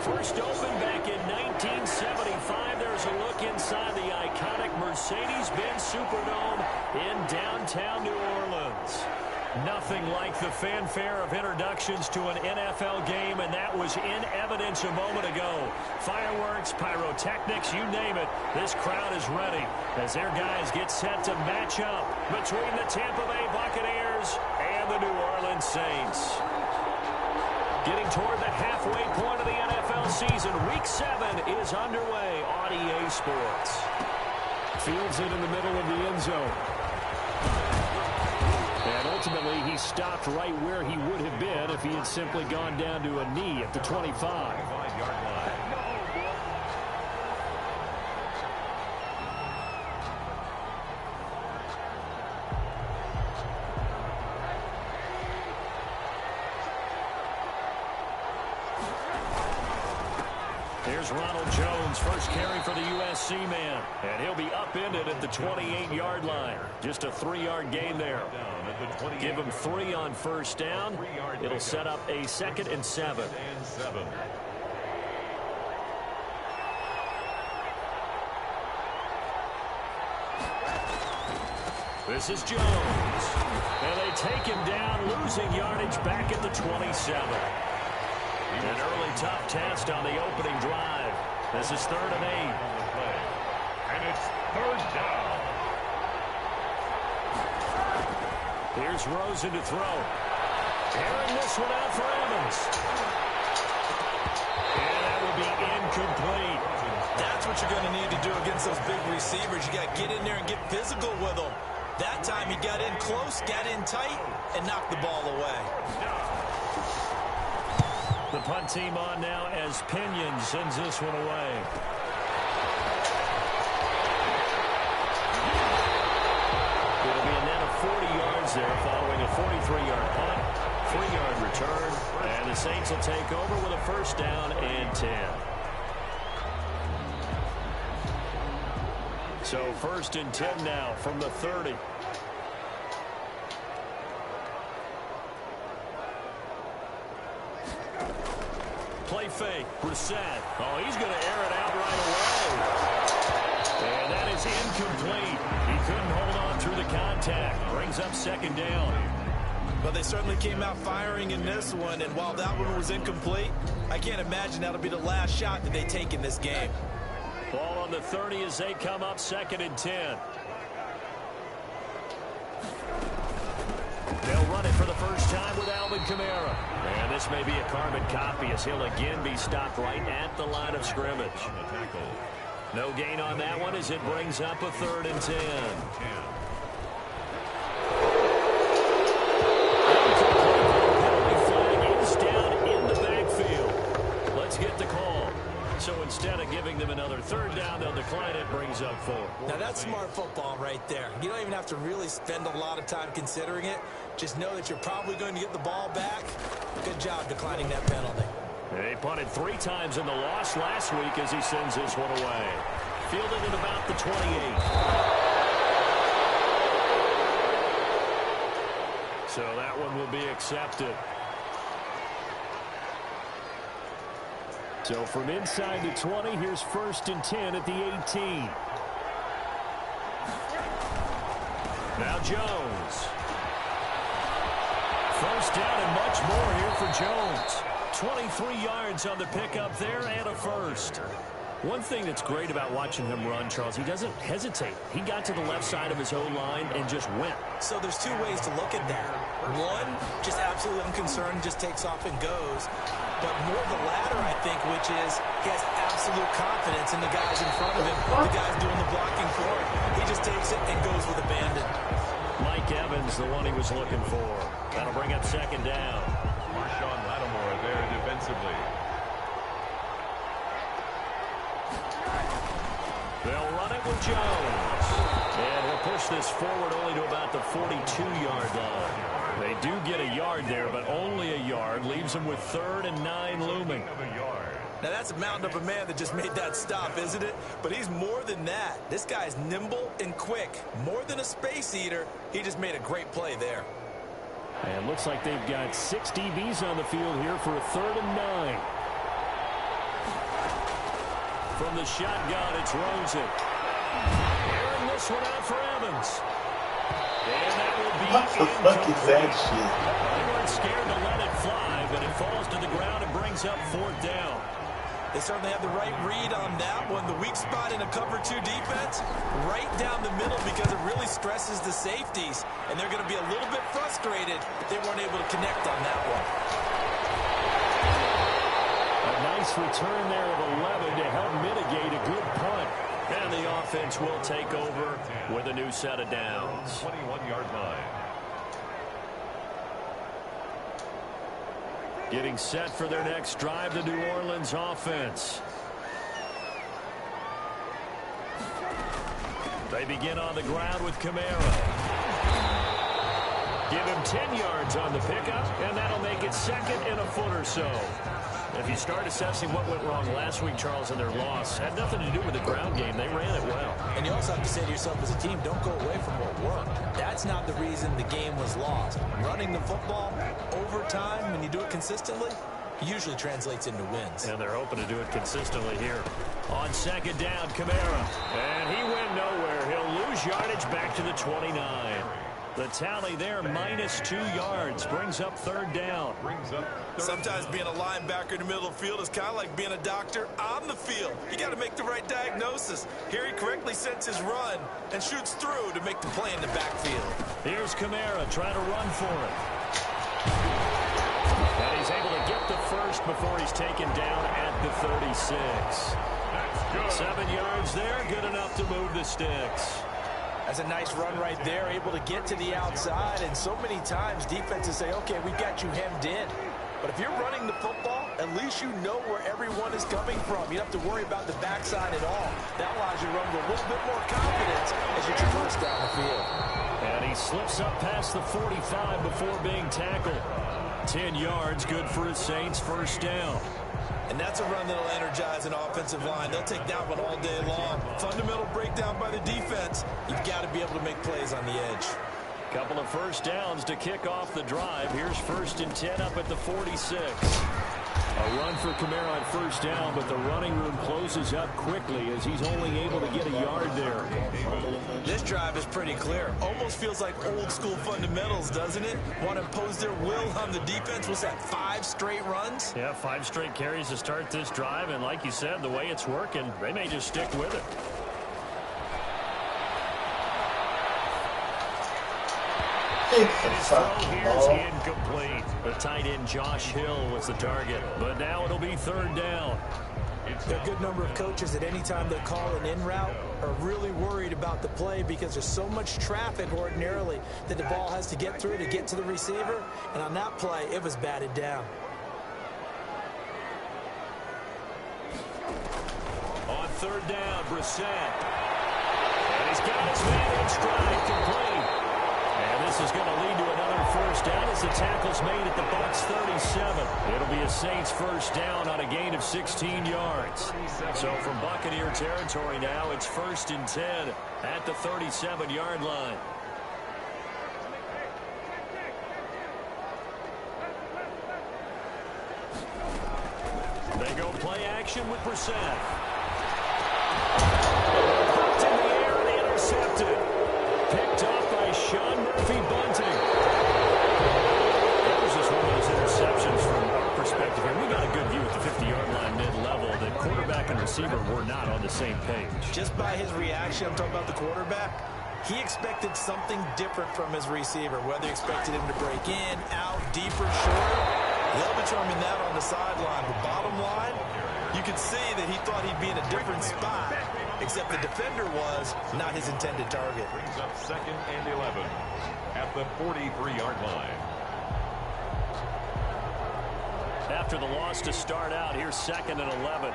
First opened back in 1975. There's a look inside the iconic Mercedes-Benz Superdome in downtown New Orleans. Nothing like the fanfare of introductions to an NFL game, and that was in evidence a moment ago. Fireworks, pyrotechnics, you name it. This crowd is ready as their guys get set to match up between the Tampa Bay Buccaneers and the New Orleans Saints. Getting toward the halfway point of the NFL season, Week 7 is underway on EA Sports. Fields it in the middle of the end zone. And ultimately, he stopped right where he would have been if he had simply gone down to a knee at the 25-yard line. Here's Ronald Jones, first carry for the USC man. And he'll be upended at the 28-yard line. Just a 3-yard gain there. Give him 3 on first down. It'll set up a 2nd and 7. This is Jones. And they take him down, losing yardage back at the 27. An early tough test on the opening drive. This is 3rd and 8. And it's 3rd down. Here's Rosen to throw. Airing this one out for Evans. And that will be incomplete. That's what you're going to need to do against those big receivers. You got to get in there and get physical with them. That time he got in close, got in tight, and knocked the ball away. The punt team on now as Pinion sends this one away. It'll be a net of 40 yards there following a 43-yard punt, 3-yard return, and the Saints will take over with a 1st down and 10. So 1st and 10 now from the 30. Play fake. Brissett. Oh, he's going to air it out right away. And that is incomplete. He couldn't hold on through the contact. Brings up 2nd down. But they certainly came out firing in this one, and while that one was incomplete, I can't imagine that'll be the last shot that they take in this game. Ball on the 30 as they come up 2nd and 10. They'll run it for the first time with Alvin Kamara. And this may be a carbon copy as he'll again be stopped right at the line of scrimmage. No gain on that one as it brings up a 3rd and 10. Flag is down in the backfield. Let's get the call. So instead of giving them another 3rd down, they'll decline it, brings up 4. Now that's smart football right there. You don't even have to really spend a lot of time considering it. Just know that you're probably going to get the ball back. Good job declining that penalty. They punted 3 times in the loss last week as he sends this one away. Fielded at about the 28. So that one will be accepted. So from inside the 20, here's 1st and 10 at the 18. Now Jones. 1st down and much more here for Jones. 23 yards on the pickup there and a 1st. One thing that's great about watching him run, Charles, he doesn't hesitate. He got to the left side of his O-line and just went. So there's two ways to look at that. One, just absolutely unconcerned, just takes off and goes. But more the latter, I think, which is he has absolute confidence in the guys in front of him, the guys doing the blocking for him. He just takes it and goes with abandon. Mike Evans, the one he was looking for. That'll bring up second down. Marshawn Lattimore there defensively. They'll run it with Jones. And he'll push this forward only to about the 42-yard line. They do get a yard there, but only a yard. Leaves them with 3rd and 9 looming. Now, that's a mountain of a man that just made that stop, isn't it? But he's more than that. This guy's nimble and quick. More than a space eater. He just made a great play there. And looks like they've got 6 DBs on the field here for a 3rd and 9. From the shotgun, it's Rosen. Airing this one out for Evans. And that will be what the fuck is that shit? They weren't scared to let it fly, but it falls to the ground and brings up 4th down. They certainly have the right read on that one. The weak spot in a cover 2 defense, right down the middle because it really stresses the safeties. And they're going to be a little bit frustrated that they weren't able to connect on that one. A nice return there of 11 to help mitigate a good punt. And the offense will take over with a new set of downs. 21-yard line. Getting set for their next drive, the New Orleans offense. They begin on the ground with Kamara. Give him 10 yards on the pickup, and that'll make it 2nd and a foot or so. If you start assessing what went wrong last week, Charles, in their loss, had nothing to do with the ground game. They ran it well. And you also have to say to yourself as a team, don't go away from what worked. That's not the reason the game was lost. Running the football over time, when you do it consistently, usually translates into wins. And they're hoping to do it consistently here. On 2nd down, Kamara. And he went nowhere. He'll lose yardage back to the 29. The tally there, -2 yards, brings up 3rd down. Sometimes being a linebacker in the middle of the field is kind of like being a doctor on the field. You got to make the right diagnosis. Here he correctly sets his run and shoots through to make the play in the backfield. Here's Kamara trying to run for it. And he's able to get the first before he's taken down at the 36. 7 yards there, good enough to move the sticks. That's a nice run right there, able to get to the outside. And so many times defenses say, okay, we've got you hemmed in. But if you're running the football, at least you know where everyone is coming from. You don't have to worry about the backside at all. That allows you to run with a little bit more confidence as you traverse down the field. And he slips up past the 45 before being tackled. 10 yards, good for his Saints, 1st down. And that's a run that'll energize an offensive line. They'll take that one all day long. Fundamental breakdown by the defense. You've got to be able to make plays on the edge. Couple of 1st downs to kick off the drive. Here's 1st and 10 up at the 46. A run for Kamara on 1st down, but the running room closes up quickly as he's only able to get a yard there. This drive is pretty clear. Almost feels like old school fundamentals, doesn't it? Want to impose their will on the defense. What's that, 5 straight runs? Yeah, 5 straight carries to start this drive, and like you said, the way it's working, they may just stick with it. His throw here's incomplete. The tight end Josh Hill was the target, but now it'll be 3rd down. There are a good number of coaches that any time they call an in route are really worried about the play because there's so much traffic ordinarily that the ball has to get through to get to the receiver. And on that play, it was batted down. On 3rd down, Brissett. And he's got his man in stride, complete. And this is going to lead to another 1st down as the tackle's made at the Bucs 37. It'll be a Saints 1st down on a gain of 16 yards. So from Buccaneer territory now, it's 1st and 10 at the 37-yard line. They go play action with Brissett. Popped in the air and intercepted. Picked off by Sean Murphy-Bunting. That was just one of those interceptions from our perspective here. We got a good view at the 50-yard line mid-level that quarterback and receiver were not page. Just by his reaction, I'm talking about the quarterback, he expected something different from his receiver, whether he expected him to break in, out, deeper, shorter. They'll determine that on the sideline. But bottom line, you could see that he thought he'd be in a different spot, except the defender was not his intended target. Brings up 2nd and 11 at the 43-yard line. After the loss to start out, here's 2nd and 11.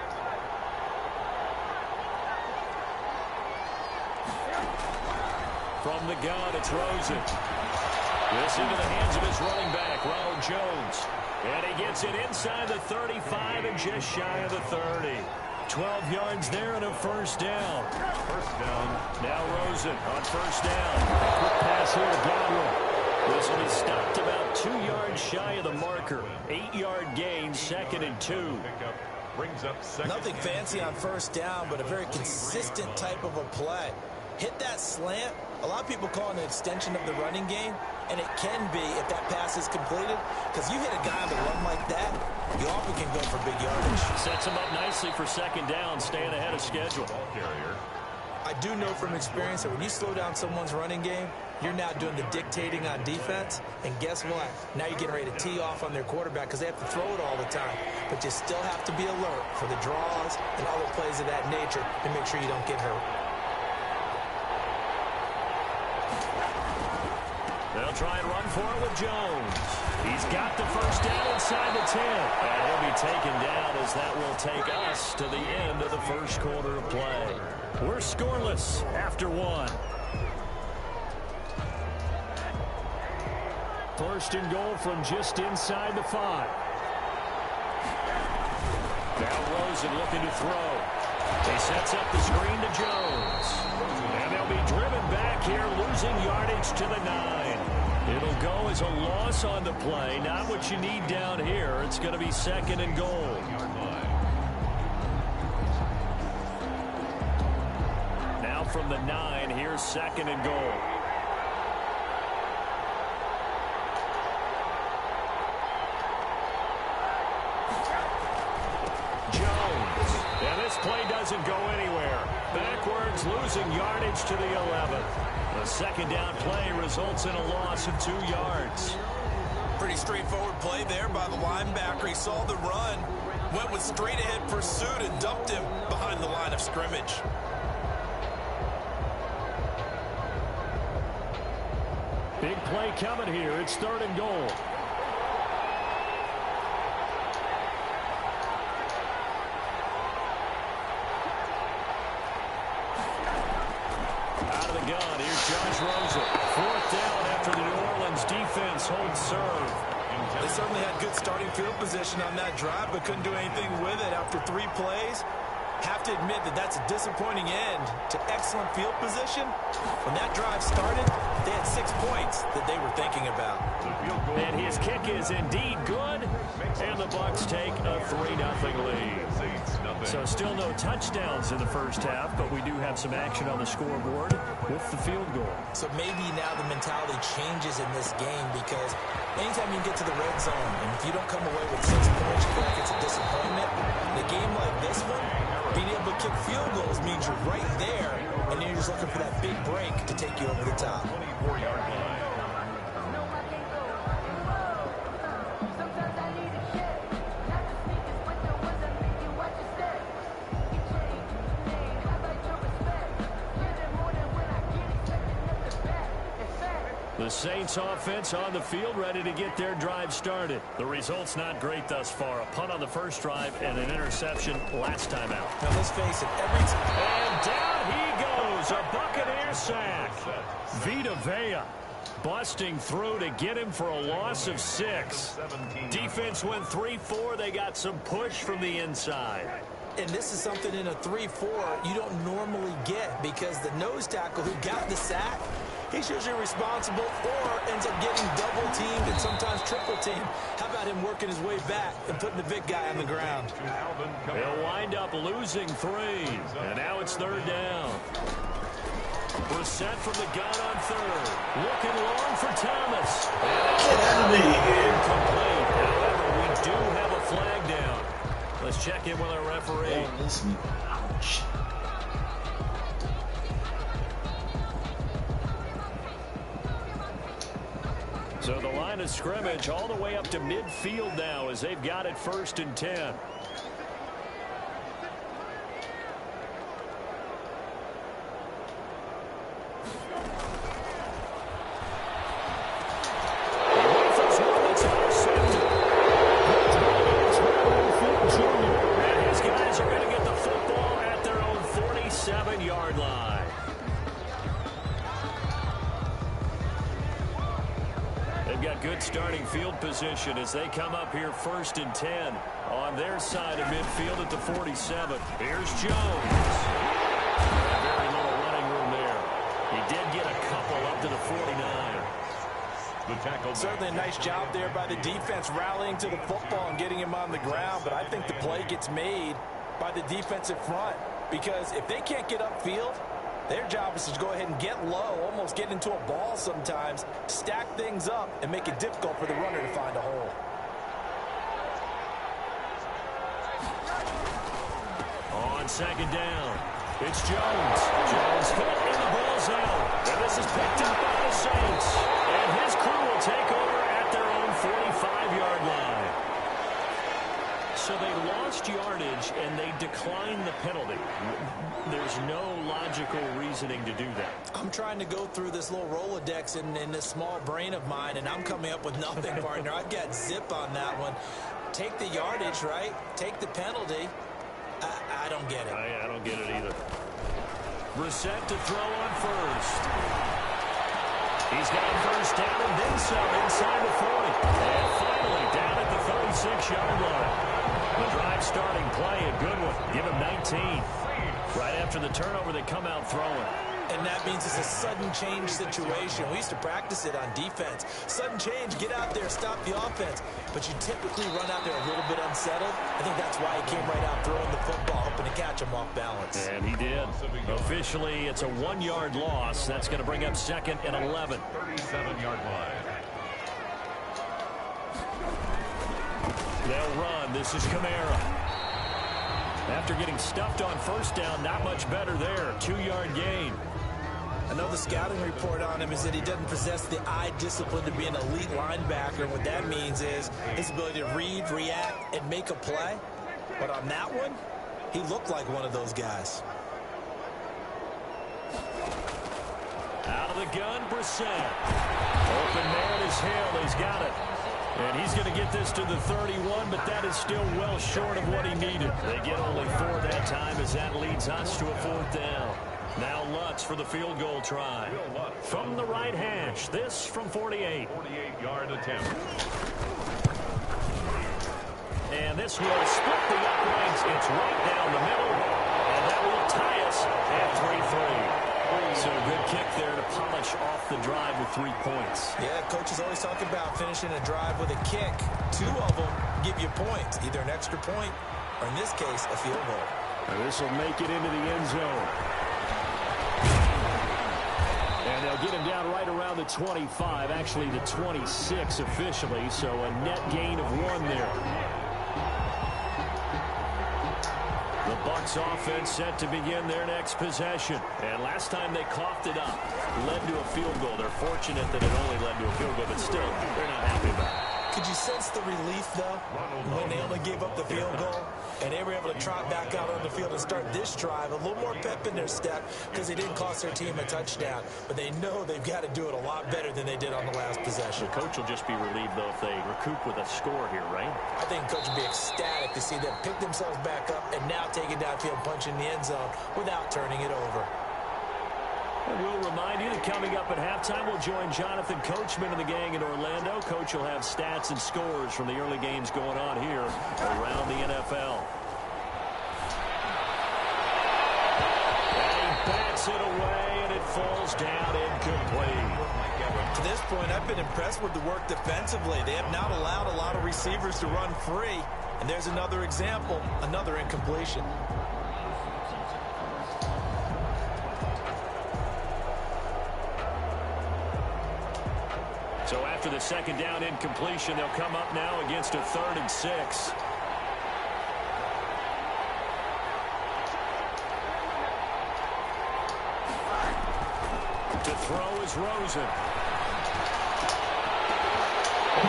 From the gun, it's Rosen. This into the hands of his running back, Ronald Jones. And he gets it inside the 35 and just shy of the 30. 12 yards there and a first down. First down. Now Rosen on first down. Quick pass here to Godwin. This one is stopped about 2 yards shy of the marker. 8-yard gain, 2nd and 2. Pickup brings up 2nd. Nothing fancy on first down, but a very consistent type of a play. Hit that slant. A lot of people call it an extension of the running game, and it can be if that pass is completed, because you hit a guy on the run like that, you often can go for big yardage. Sets him up nicely for 2nd down, staying ahead of schedule. Ball carrier. I do know from experience that when you slow down someone's running game, you're now doing the dictating on defense, and guess what? Now you're getting ready to tee off on their quarterback because they have to throw it all the time. But you still have to be alert for the draws and other plays of that nature to make sure you don't get hurt. They'll try and run for it with Jones. He's got the first down inside the 10. And he'll be taken down as that will take us to the end of the first quarter of play. We're scoreless after 1. First and goal from just inside the 5. Now Rosen looking to throw. He sets up the screen to Jones. And they'll be driven back here, losing yardage to the 9. It'll go as a loss on the play. Not what you need down here. It's going to be 2nd and goal. Now from the 9, here's 2nd and goal. Jones. And this play doesn't go anywhere. Backwards, losing yardage to the 11. The 2nd down play results in a loss of 2 yards. Pretty straightforward play there by the linebacker. He saw the run, went with straight-ahead pursuit, and dumped him behind the line of scrimmage. Big play coming here. It's 3rd and goal. Gun. Here's Josh Rosen. 4th down after the New Orleans defense holds serve. They certainly had good starting field position on that drive, but couldn't do anything with it after 3 plays. Have to admit that that's a disappointing end to excellent field position. When that drive started, they had 6 points that they were thinking about. And his kick is indeed good, and the Bucs take a 3-0 lead. So still no touchdowns in the first half, but we do have some action on the scoreboard with the field goal. So maybe now the mentality changes in this game, because anytime you get to the red zone, and if you don't come away with 6 points, you feel like it's a disappointment. In a game like this one, being able to kick field goals means you're right there, and you're just looking for that big break to take you over the top. 24-yard line. The Saints offense on the field, ready to get their drive started. The result's not great thus far. A punt on the first drive and an interception last time out. Now let's face it, every time. And down he goes, a Buccaneer sack. Vita Vea busting through to get him for a loss of 6. Defense went 3-4. They got some push from the inside. And this is something in a 3-4 you don't normally get, because the nose tackle who got the sack, he's usually responsible or ends up getting double-teamed and sometimes triple-teamed. How about him working his way back and putting the big guy on the ground? They'll wind up losing 3. And now it's 3rd down. We're set from the gun on 3rd. Looking long for Thomas. Get out of here. Complete. However, we do have a flag down. Let's check in with our referee. Oh, listen. Ouch. So the line of scrimmage all the way up to midfield now as they've got it 1st and 10. And his guys are going to get the football at their own 47-yard line. They've got good starting field position as they come up here 1st and 10 on their side of midfield at the 47. Here's Jones. Very little running room there. He did get a couple up to the 49. The tackle. Certainly a nice job there by the defense rallying to the football and getting him on the ground, but I think the play gets made by the defensive front because if they can't get upfield, their job is to go ahead and get low, almost get into a ball sometimes, stack things up, and make it difficult for the runner to find a hole. On 2nd down, it's Jones. Jones hit in the ball's out. And this is picked up by the Saints. And his crew will take over at their own 45-yard line. So they lost yardage and they declined the penalty. There's no logical reasoning to do that. I'm trying to go through this little Rolodex in this small brain of mine, and I'm coming up with nothing, partner. I've got zip on that one. Take the yardage, right? Take the penalty. I don't get it. I don't get it either. Brissett to throw on first. He's got 1st down and then some inside the 40. And finally down at the 36-yard line. The drive starting play, a good one. Give him 19. Right after the turnover, they come out throwing. And that means it's a sudden change situation. We used to practice it on defense. Sudden change, get out there, stop the offense. But you typically run out there a little bit unsettled. I think that's why he came right out throwing the football, hoping to catch him off balance. And he did. Officially, it's a 1-yard loss. That's going to bring up 2nd and 11. 37-yard line. They'll run. This is Kamara. After getting stuffed on 1st down, not much better there. 2-yard gain. I know the scouting report on him is that he doesn't possess the eye discipline to be an elite linebacker. What that means is his ability to read, react, and make a play. But on that one, he looked like one of those guys. Out of the gun, Brissett. Open man is Hill. He's got it. And he's going to get this to the 31, but that is still well short of what he needed. They get only 4 that time as that leads us to a 4th down. Now Lutz for the field goal try. From the right hash, this from 48. 48-yard attempt. And this will split the uprights. It's right down the middle. And that will tie us at 3-3. So good kick there to polish off the drive with 3 points. Yeah, coach is always talking about finishing a drive with a kick. 2 of them give you points, either an extra point or, in this case, a field goal. And this will make it into the end zone. And they'll get him down right around the 25, actually the 26 officially, so a net gain of 1 there. The Bucs offense set to begin their next possession. And last time they coughed it up, led to a field goal. They're fortunate that it only led to a field goal, but still, they're not happy about it. Could you sense the relief, though, when they only gave up the field goal and they were able to trot back out on the field and start this drive? A little more pep in their step because they didn't cost their team a touchdown. But they know they've got to do it a lot better than they did on the last possession. The coach will just be relieved, though, if they recoup with a score here, right? I think coach will be ecstatic to see them pick themselves back up and now take it downfield, punch in the end zone without turning it over. And we'll remind you that coming up at halftime, we'll join Jonathan Coachman and the gang in Orlando. Coach will have stats and scores from the early games going on here around the NFL. And he bats it away, and it falls down incomplete. To this point, I've been impressed with the work defensively. They have not allowed a lot of receivers to run free. And there's another example, another incompletion. So after the 2nd down incompletion, they'll come up now against a 3rd and 6. To throw is Rosen.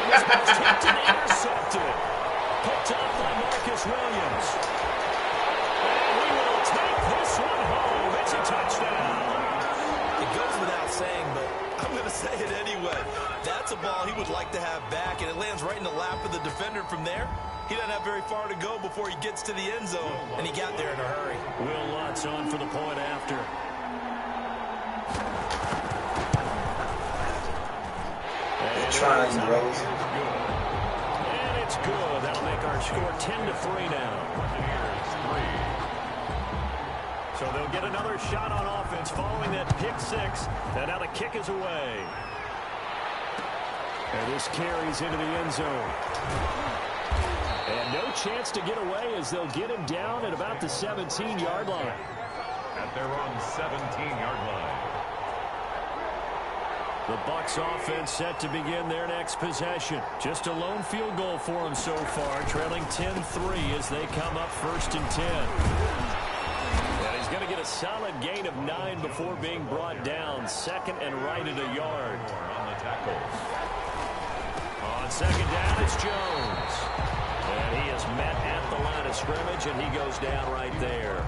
This one's tipped and intercepted. Picked up by Marcus Williams. And he will take this one home. It's a touchdown. It goes without saying, but I'm going to say it anyway. That's a ball he would like to have back, and it lands right in the lap of the defender from there. He doesn't have very far to go before he gets to the end zone, and he got there in a hurry. Will Lutz on for the point after. Trying, Rose. And it's good. That'll make our score 10-3 now. So they'll get another shot on offense following that pick six. And now the kick is away. And this carries into the end zone. And no chance to get away as they'll get him down at about the 17-yard line. At their own 17-yard line. The Bucs offense set to begin their next possession. Just a lone field goal for them so far, trailing 10-3 as they come up 1st and 10. And he's going to get a solid gain of 9 before being brought down. 2nd and right at a yard. On the tackles. On 2nd down, it's Jones. And he is met at the line of scrimmage, and he goes down right there.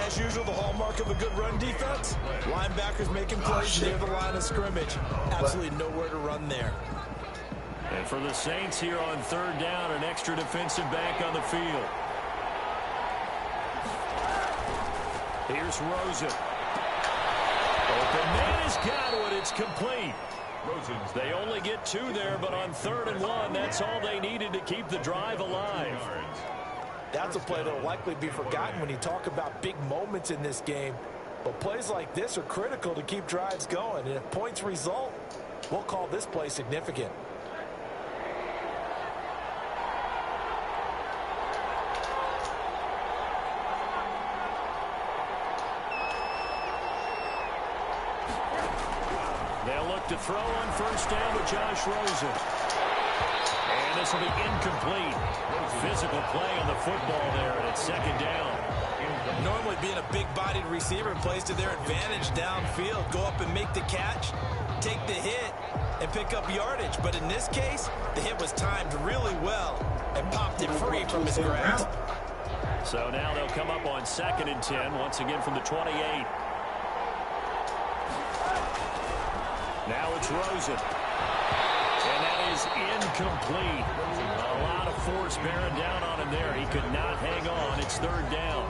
As usual, the hallmark of a good run defense, linebackers making plays near the line of scrimmage. Absolutely nowhere to run there. And for the Saints here on 3rd down, an extra defensive back on the field. Here's Rosen. Open man has got it. It's complete. They only get 2 there, but on 3rd and 1, that's all they needed to keep the drive alive. That's a play that will likely be forgotten when you talk about big moments in this game. But plays like this are critical to keep drives going. And if points result, we'll call this play significant. They'll look to throw on 1st down with Josh Rosen. And this will be incomplete. Physical play on the football there, and it's 2nd down. Normally being a big-bodied receiver plays to their advantage downfield. Go up and make the catch, take the hit, and pick up yardage. But in this case, the hit was timed really well and popped it free from his grasp. So now they'll come up on 2nd and 10, once again from the 28. Now it's Rosen. And that is incomplete. A lot of force bearing down on him there. He could not hang on. It's 3rd down.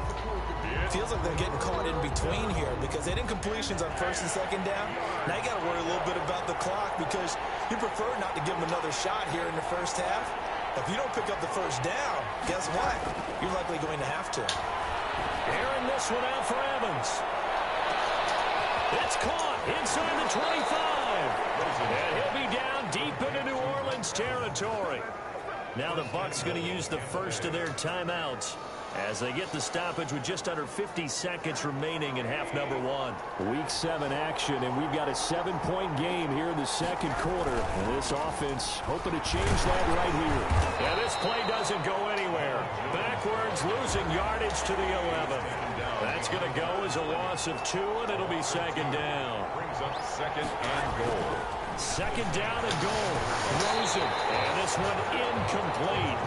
Feels like they're getting caught in between here because they had incompletions on 1st and 2nd down. Now you got to worry a little bit about the clock because you prefer not to give them another shot here in the 1st half. If you don't pick up the 1st down, guess what? You're likely going to have to. Airing this one out for Evans. It's caught inside the 25. And he'll be down deep into New Orleans territory. Now the Bucs going to use the first of their timeouts as they get the stoppage with just under 50 seconds remaining in half number 1. Week 7 action, and we've got a 7-point game here in the 2nd quarter. And this offense hoping to change that right here. Yeah, this play doesn't go anywhere. Backwards, losing yardage to the 11. That's going to go as a loss of 2, and it'll be 2nd down. Brings up 2nd and goal. 2nd down and goal. Rosen. And this one incomplete.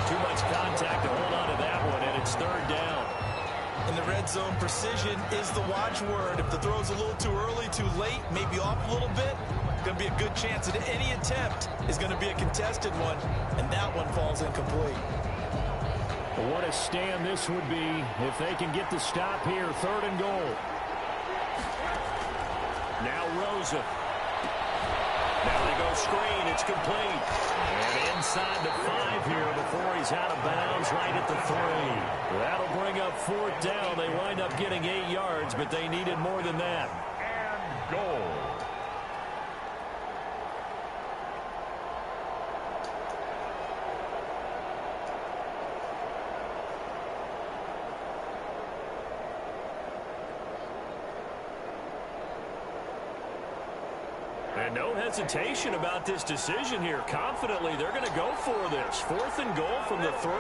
Too much contact to hold on to that one, and it's 3rd down. In the red zone, precision is the watchword. If the throw's a little too early, too late, maybe off a little bit, going to be a good chance that any attempt is going to be a contested one, and that one falls incomplete. What a stand this would be if they can get the stop here. 3rd and goal. Now Rosen. Now they go screen. It's complete. And inside the 5 here before he's out of bounds right at the 3. That'll bring up 4th down. They wind up getting 8 yards, but they needed more than that. And goal. And no hesitation about this decision here. Confidently, they're going to go for this. 4th and goal from the 3.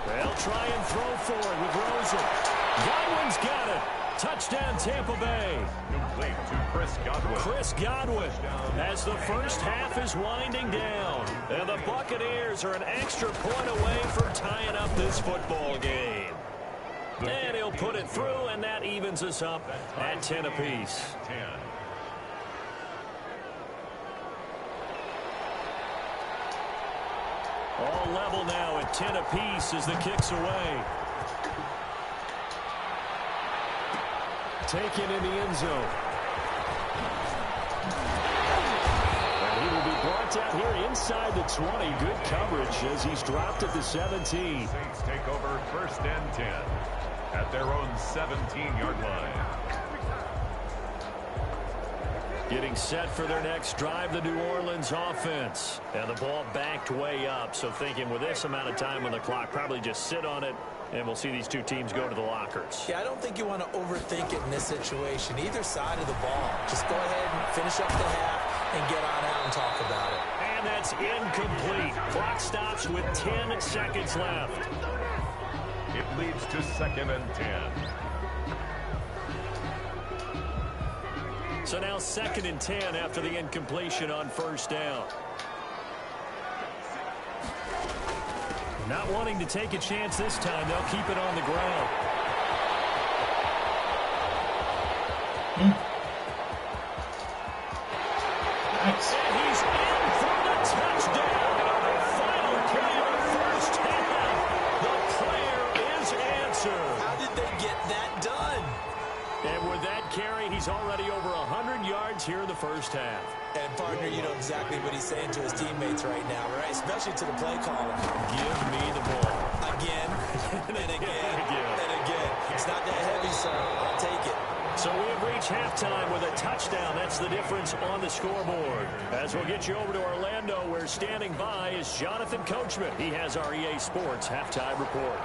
They'll try and throw for it with Rosen. Godwin's got it. Touchdown, Tampa Bay. Complete to Chris Godwin. Chris Godwin, as the first half is winding down. And the Buccaneers are an extra point away from tying up this football game. And he'll put it through, and that evens us up at 10 apiece. 10. All level now at 10 apiece as the kick's away. Taken in the end zone. And he will be brought down here inside the 20. Good coverage as he's dropped at the 17. Saints take over 1st and 10 at their own 17-yard line. Getting set for their next drive, the New Orleans offense. And the ball backed way up, so thinking with this amount of time on the clock, probably just sit on it, and we'll see these two teams go to the lockers. Yeah, I don't think you want to overthink it in this situation. Either side of the ball. Just go ahead and finish up the half and get on out and talk about it. And that's incomplete. Clock stops with 10 seconds left. It leads to 2nd and 10. So now 2nd and 10 after the incompletion on 1st down. Not wanting to take a chance this time, they'll keep it on the ground. Nice. And he's in for the touchdown. Final play of the first half. The prayer is answered. How did they get that done? And with that carry, he's already over 100 yards here in the first half. And, partner, you know exactly what he's saying to his teammates right now, right? Especially to the play caller. Give me the ball. Again, and again, and again. It's not that heavy, sir. I'll take it. So we have reached halftime with a touchdown. That's the difference on the scoreboard. As we'll get you over to Orlando, where standing by is Jonathan Coachman. He has our EA Sports halftime report.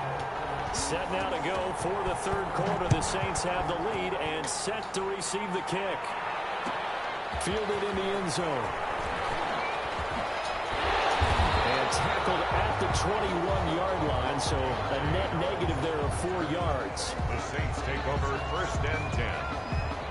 Set now to go for the third quarter. The Saints have the lead and set to receive the kick. Fielded in the end zone. And tackled at the 21-yard line, so a net negative there of 4 yards. The Saints take over 1st and 10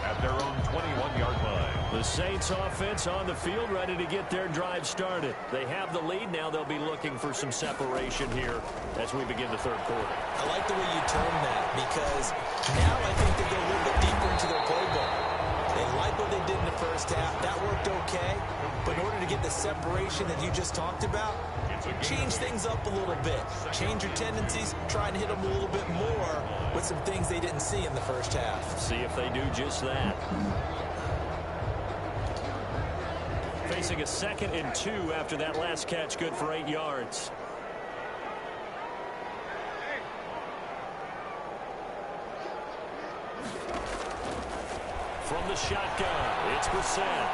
at their own 21-yard line. The Saints offense on the field, ready to get their drive started. They have the lead. Now they'll be looking for some separation here as we begin the third quarter. I like the way you term that, because now I think they go a little bit deeper into their playbook. They like what they did in the first half. That worked okay. But in order to get the separation that you just talked about, change things up a little bit. Change your tendencies. Try and hit them a little bit more with some things they didn't see in the first half. See if they do just that. Facing a 2nd and 2 after that last catch, good for 8 yards. From the shotgun, it's Brissett.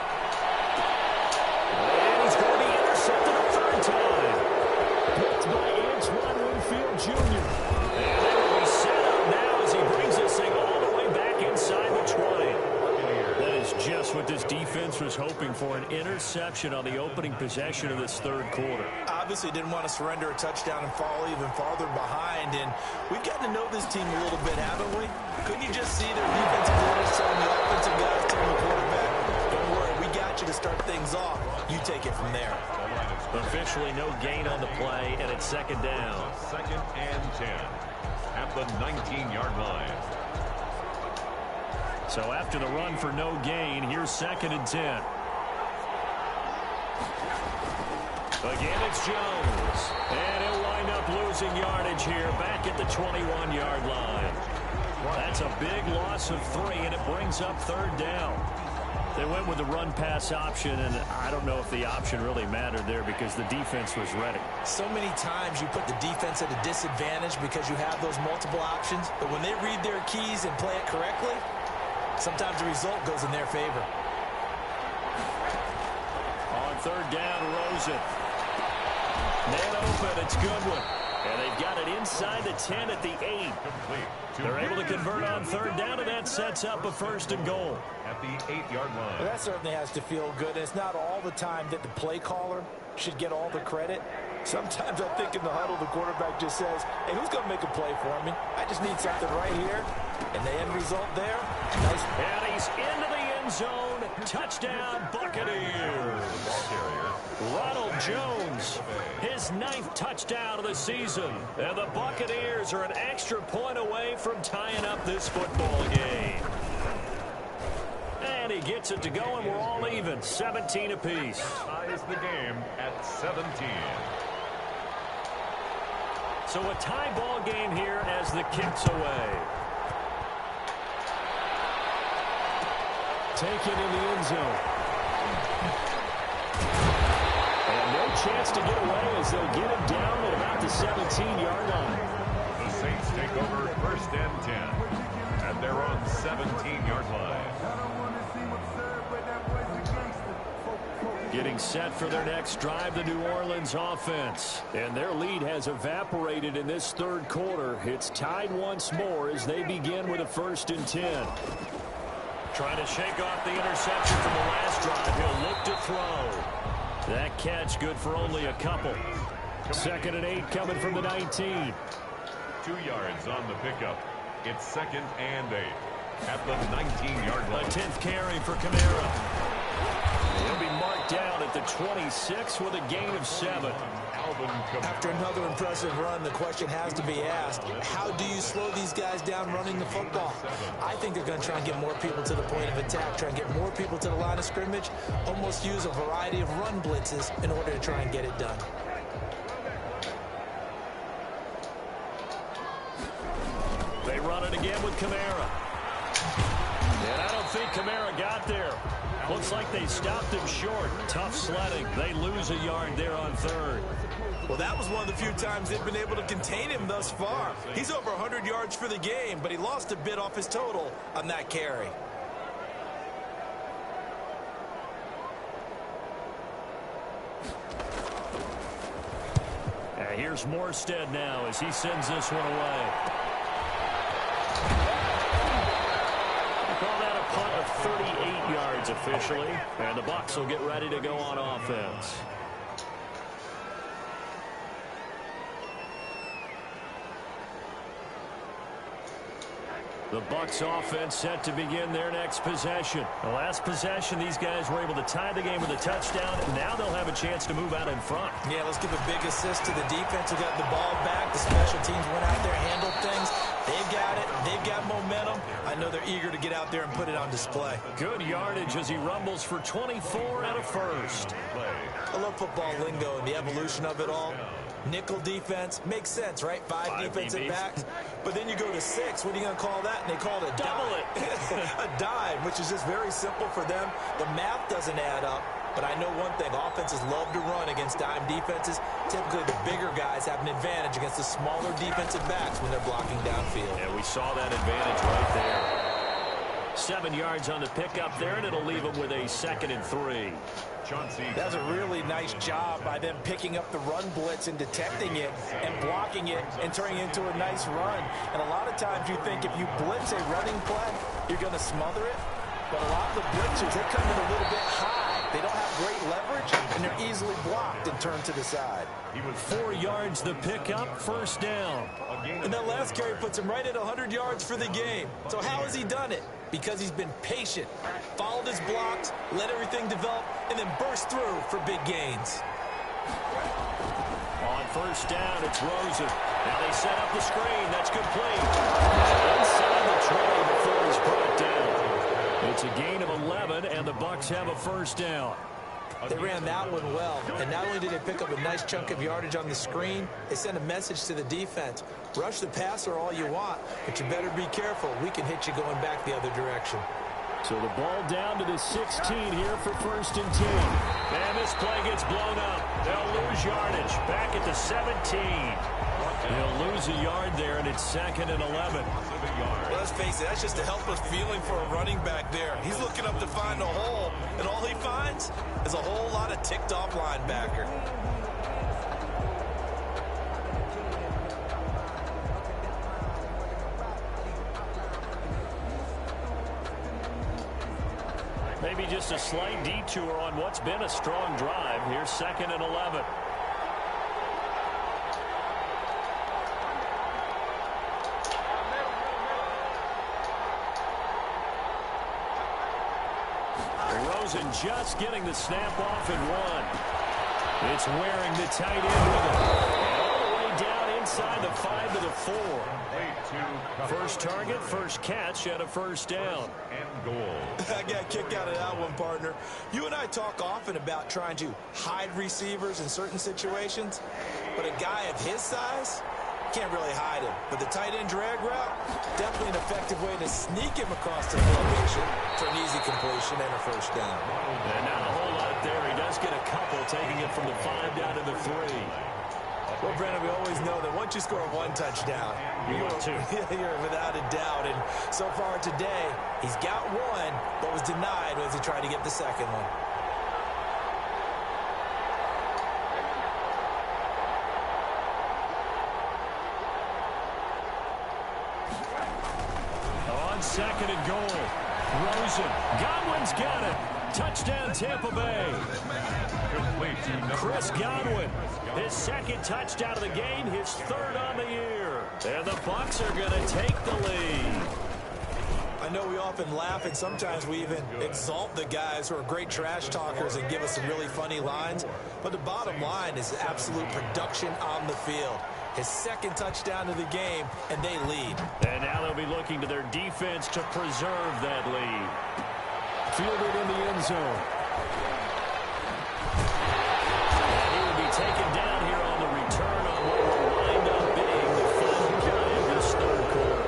And he's going to be intercepted a third time. Picked by Antoine Winfield Jr. And they will be set up now as he brings this thing all the way back inside the 20. That is just what this defense was hoping for, an interception on the opening possession of this third quarter. Obviously didn't want to surrender a touchdown and fall even farther behind, and we've gotten to know this team a little bit, haven't we? Couldn't you just see their defensive players telling the offensive guys, telling the quarterback, don't worry, we got you to start things off. You take it from there. Officially no gain on the play, and it's 2nd down. 2nd and 10 at the 19-yard line. So after the run for no gain, here's 2nd and 10. Again, it's Jones. And he'll wind up losing yardage here back at the 21-yard line. That's a big loss of 3, and it brings up 3rd down. They went with the run-pass option, and I don't know if the option really mattered there because the defense was ready. So many times you put the defense at a disadvantage because you have those multiple options, but when they read their keys and play it correctly, sometimes the result goes in their favor. On 3rd down, Rosen. Man open, it's Goodwin. And they've got it inside the 10 at the 8. They're able to convert on 3rd down, and that sets up a 1st and goal. At the 8-yard line. Well, that certainly has to feel good. It's not all the time that the play caller should get all the credit. Sometimes I think in the huddle, the quarterback just says, hey, who's going to make a play for me? I just need something right here. And the end result there, nice. And he's into the end zone. Touchdown, Buccaneers. Ronald Jones, his 9th touchdown of the season. And the Buccaneers are an extra point away from tying up this football game. And he gets it to go, and we're all even, 17 apiece. Ties the game at 17. So a tie ball game here as the kick's away. Taken in the end zone. And no chance to get away as they'll get him down at about the 17-yard line. The Saints take over 1st and 10 at their own 17-yard line. Getting set for their next drive, the New Orleans offense. And their lead has evaporated in this 3rd quarter. It's tied once more as they begin with a 1st and 10. Trying to shake off the interception from the last drive. He'll look to throw. That catch good for only a couple. 2nd and 8 coming from the 19. 2 yards on the pickup. It's 2nd and 8 at the 19-yard line. A 10th carry for Kamara. He'll be marked down at the 26 with a gain of 7. After another impressive run, the question has to be asked, how do you slow these guys down running the football? I think they're going to try and get more people to the point of attack, try and get more people to the line of scrimmage, almost use a variety of run blitzes in order to try and get it done. They run it again with Kamara. And I don't think Kamara got there. Looks like they stopped him short. Tough sledding. They lose a yard there on 3rd. Well, that was one of the few times they've been able to contain him thus far. He's over 100 yards for the game, but he lost a bit off his total on that carry. And here's Morstead now as he sends this one away. Call that a punt of 38 yards officially, and the Bucs will get ready to go on offense. The Bucs offense set to begin their next possession. The last possession, these guys were able to tie the game with a touchdown. Now they'll have a chance to move out in front. Yeah, let's give a big assist to the defense who got the ball back. The special teams went out there, handled things. They've got it. They've got momentum. I know they're eager to get out there and put it on display. Good yardage as he rumbles for 24 and a 1st. I love football lingo and the evolution of it all. Nickel defense makes sense, right? 5 defensive backs. But then you go to 6. What are you going to call that? And they call it a double dime. A dime, which is just very simple for them. The math doesn't add up. But I know one thing. Offenses love to run against dime defenses. Typically, the bigger guys have an advantage against the smaller defensive backs when they're blocking downfield. Yeah, we saw that advantage right there. 7 yards on the pickup there, and it'll leave them with a 2nd and 3. That's a really nice job by them picking up the run blitz and detecting it and blocking it and turning it into a nice run. And a lot of times you think if you blitz a running play, you're going to smother it. But a lot of the blitzers, they come in a little bit high. They don't have great leverage, and they're easily blocked and turned to the side. He was 4 yards the pickup, 1st down. And that last carry puts him right at 100 yards for the game. So how has he done it? Because he's been patient, followed his blocks, let everything develop, and then burst through for big gains. On 1st down, it's Rosen. Now they set up the screen. That's complete. Inside the tray before he's brought down. It's a gain of 11, and the Bucs have a 1st down. They ran that one well, and not only did they pick up a nice chunk of yardage on the screen, they sent a message to the defense. Rush the passer all you want, but you better be careful. We can hit you going back the other direction. So the ball down to the 16 here for 1st and 10. And this play gets blown up. They'll lose yardage. Back at the 17. They'll lose a yard there, and it's 2nd and 11. Let's face it, that's just a helpless feeling for a running back there. He's looking up to find a hole, and all he finds is a whole lot of ticked-off linebacker. Maybe just a slight detour on what's been a strong drive. Here's 2nd and 11. throws and just getting the snap off and one. It's wearing the tight end with it. And all the way down inside the 5 to the 4. First target, first catch at a first down. And goal. I got a kick out of that one, partner. You and I talk often about trying to hide receivers in certain situations, but a guy of his size can't really hide him. But the tight end drag route, definitely an effective way to sneak him across the formation for an easy completion and a first down. And not a whole lot there. He does get a couple, taking it from the 5 down to the 3. Well, Brandon, we always know that once you score one touchdown, you're without a doubt. And so far today, he's got one, but was denied as he tried to get the second one. On second and goal, Rosen. Godwin's got it. Touchdown, Tampa Bay. Chris Godwin, his second touchdown of the game, his third on the year. And the Bucs are going to take the lead. I know we often laugh, and sometimes we even exalt the guys who are great trash talkers and give us some really funny lines. But the bottom line is absolute production on the field. His second touchdown of the game, and they lead. And now they'll be looking to their defense to preserve that lead. Fielded in the end zone. And he will be taken down here on the return on what will wind up being the final play of this third quarter.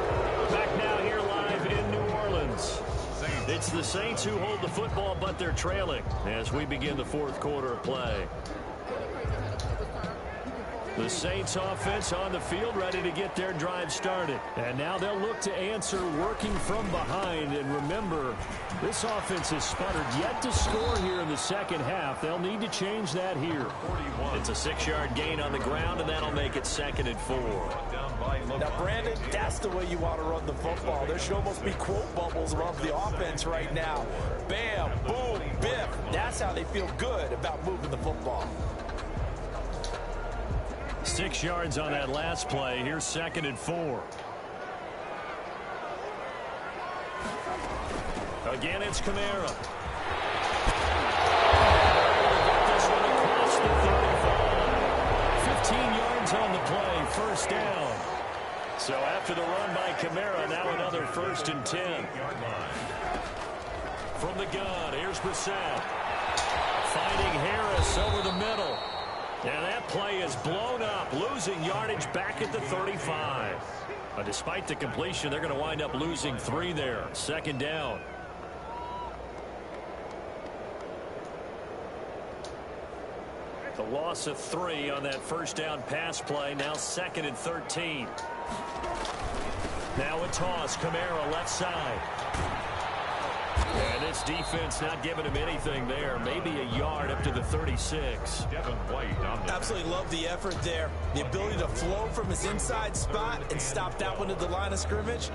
Back now here live in New Orleans. It's the Saints who hold the football, but they're trailing as we begin the fourth quarter of play. The Saints offense on the field, ready to get their drive started. And now they'll look to answer working from behind. And remember, this offense has sputtered yet to score here in the second half. They'll need to change that here. It's a 6-yard gain on the ground, and that'll make it 2nd and 4. Now, Brandon, that's the way you want to run the football. There should almost be quote bubbles around the offense right now. Bam, boom, biff. That's how they feel good about moving the football. 6 yards on that last play. Here's 2nd and 4. Again, it's Kamara. This one across the 35. 15 yards on the play. First down. So after the run by Kamara, now another 1st and 10. From the gun, here's Brissett. Finding Harris over the middle. And that play is blown up, losing yardage back at the 35. Despite the completion, they're going to wind up losing 3 there. 2nd down. The loss of 3 on that first down pass play. Now 2nd and 13. Now a toss. Kamara left side. And this defense not giving him anything there. Maybe a yard up to the 36. Absolutely love the effort there. The ability to flow from his inside spot and stop that one at the line of scrimmage.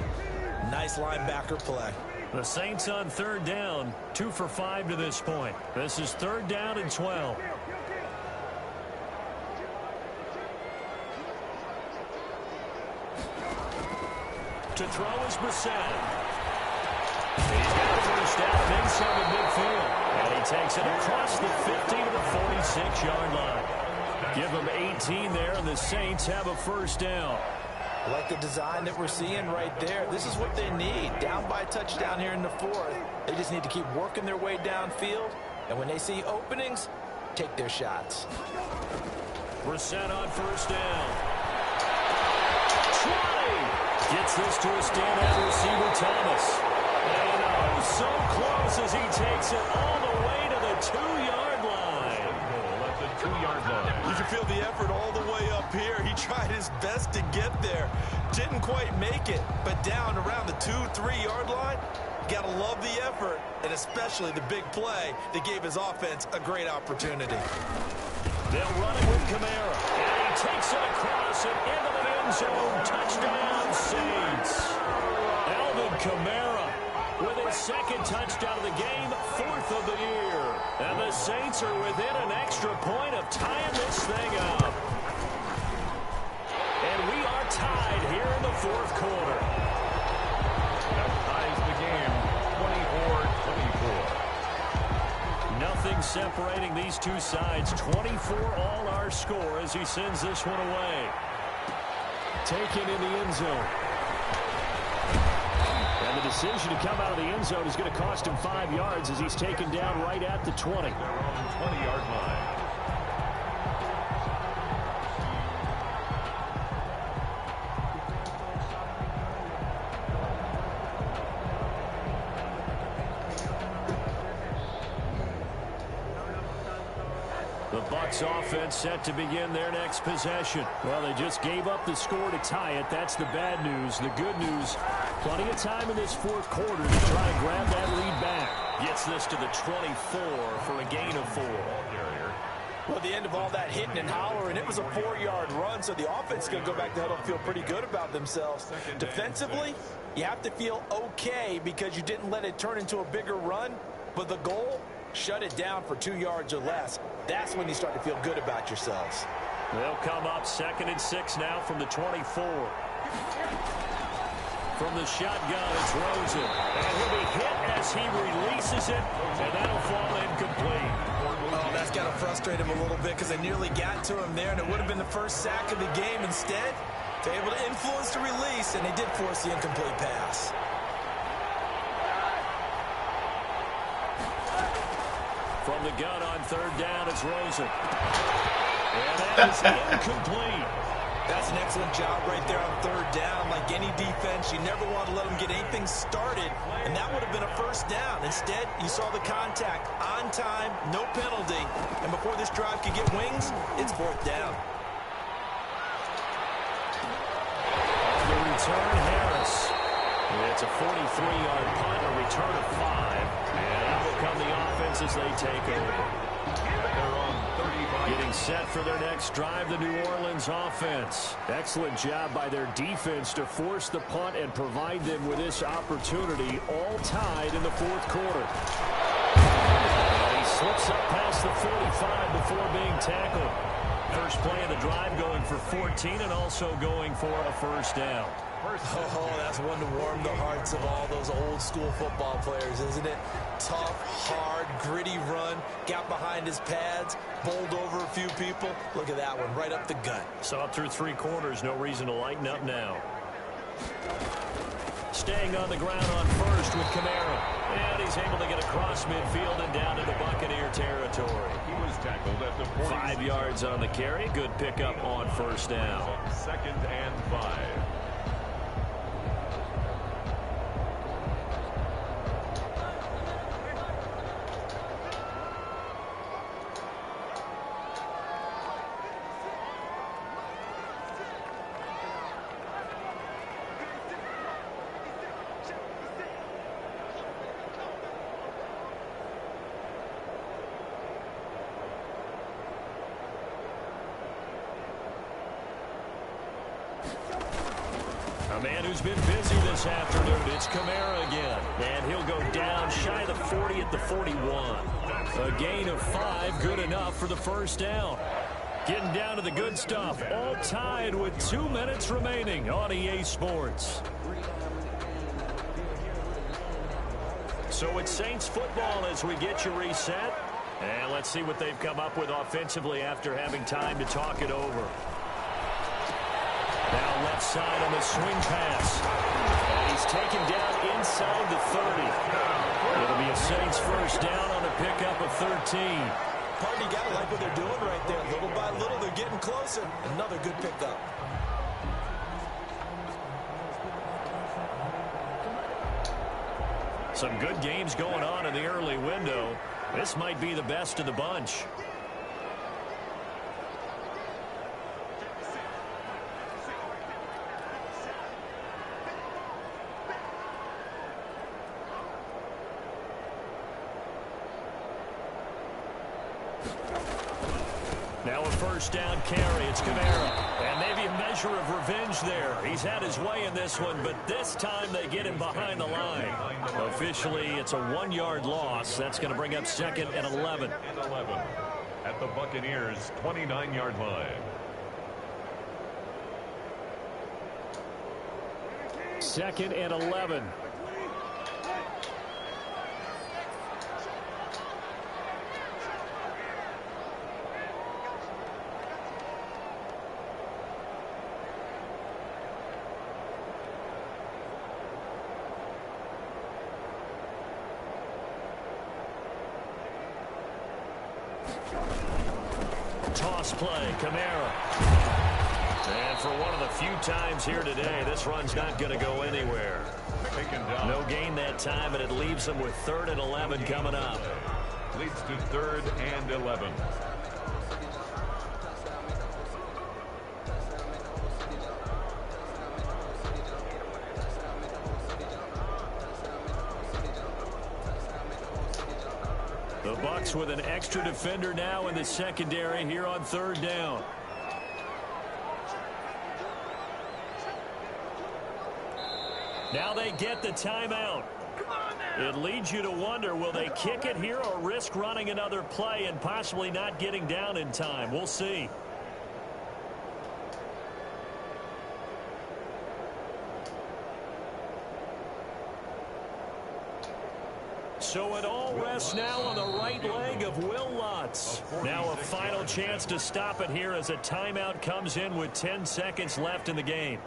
Nice linebacker play. The Saints on 3rd down. 2 for 5 to this point. This is 3rd down and 12. To throw is Brissett. He's got a first down inside the midfield. And he takes it across the 50 to the 46-yard line. Give him 18 there, and the Saints have a first down. I like the design that we're seeing right there. This is what they need. Down by a touchdown here in the 4th. They just need to keep working their way downfield. And when they see openings, take their shots. Brissett on first down. 20. Gets this to a standout receiver, Thomas. And oh, so close as he takes it all the way to the 2-yard line. At the 2-yard line. You can feel the effort all the way up here. He tried his best to get there. Didn't quite make it, but down around the 2-3-yard line, gotta love the effort, and especially the big play that gave his offense a great opportunity. They'll run it with Kamara. And he takes it across and into the end zone. Touchdown, Saints. Alvin Kamara with his 2nd touchdown of the game, 4th of the year. And the Saints are within an extra point of tying this thing up. And we are tied here in the 4th quarter. That ties the game, 24-24. separating these two sides. 24 all our score as he sends this one away. Taken in the end zone. And the decision to come out of the end zone is going to cost him 5 yards as he's taken down right at the 20. Their own 20-yard line. The Bucs offense set to begin their next possession. Well, they just gave up the score to tie it. That's the bad news. The good news, plenty of time in this fourth quarter to try and grab that lead back. Gets this to the 24 for a gain of 4. Well, at the end of all that hitting and hollering, it was a 4-yard run, so the offense is going to go back to huddle and feel pretty good about themselves. Defensively, you have to feel okay because you didn't let it turn into a bigger run, but the goal, shut it down for 2 yards or less. That's when you start to feel good about yourselves. They'll come up 2nd and 6 now from the 24. From the shotgun, it's Rosen. And he'll be hit as he releases it, and that'll fall incomplete. Oh, that's got to frustrate him a little bit because they nearly got to him there, and it would have been the first sack of the game. Instead, they're able to influence the release, and they did force the incomplete pass. From the gun on 3rd down, it's Rosen. And that is incomplete. That's an excellent job right there on 3rd down. Like any defense, you never want to let them get anything started, and that would have been a first down. Instead, you saw the contact on time, no penalty, and before this drive could get wings, it's 4th down. On the return, Harris. It's a 43-yard punt, a return of 5, and that will come the offense as they take over. Getting set for their next drive, the New Orleans offense. Excellent job by their defense to force the punt and provide them with this opportunity, all tied in the 4th quarter. And he slips up past the 45 before being tackled. First play of the drive going for 14 and also going for a first down. Oh, that's one to warm the hearts of all those old school football players, isn't it? Tough, hard, gritty run, got behind his pads, bowled over a few people. Look at that one, right up the gut. Saw it through 3 quarters, no reason to lighten up now. Staying on the ground on first with Kamara. And he's able to get across midfield and down into Buccaneer territory. He was tackled at the 40. 5 yards on the carry. Good pickup on first down. 2nd and 5. A man who's been busy this afternoon, it's Kamara again. And he'll go down shy of the 40 at the 41. A gain of 5, good enough for the first down. Getting down to the good stuff, all tied with 2 minutes remaining on EA Sports. So it's Saints football as we get you reset. And let's see what they've come up with offensively after having time to talk it over. Now left side on the swing pass. And he's taken down inside the 30. It'll be a Saints first down on a pickup of 13. Partner, you got to like what they're doing right there. Little by little, they're getting closer. Another good pickup. Some good games going on in the early window. This might be the best of the bunch. Now a first down carry. It's Kamara. And maybe a measure of revenge there. He's had his way in this one, but this time they get him behind the line. Officially, it's a 1-yard loss. That's going to bring up 2nd and 11. At the Buccaneers' 29-yard line. 2nd and 11. pass play. Kamara. And for one of the few times here today, this run's not going to go anywhere. No gain that time, and it leaves them with 3rd and 11 coming up. Leads to 3rd and 11. The Bucs with an extra defender now in the secondary here on 3rd down. Now they get the timeout. It leads you to wonder, will they kick it here or risk running another play and possibly not getting down in time? We'll see. So it all rests now on the right leg of Will Lutz. Now a final chance to stop it here as a timeout comes in with 10 seconds left in the game.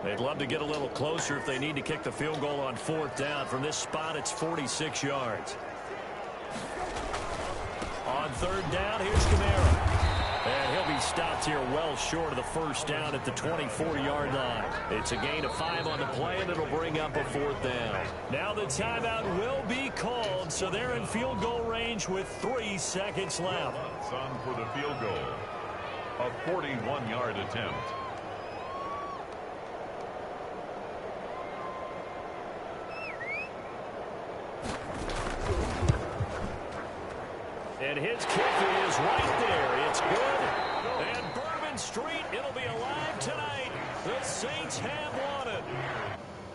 They'd love to get a little closer if they need to kick the field goal on 4th down. From this spot, it's 46 yards. On 3rd down, here's Kamara. And he'll be stopped here well short of the 1st down at the 24-yard line. It's a gain of 5 on the play, and it'll bring up a 4th down. Now the timeout will be called, so they're in field goal range with 3 seconds left. On for the field goal. A 41-yard attempt. And his kicker is right there. It's good. And Bourbon Street, it'll be alive tonight. The Saints have won it.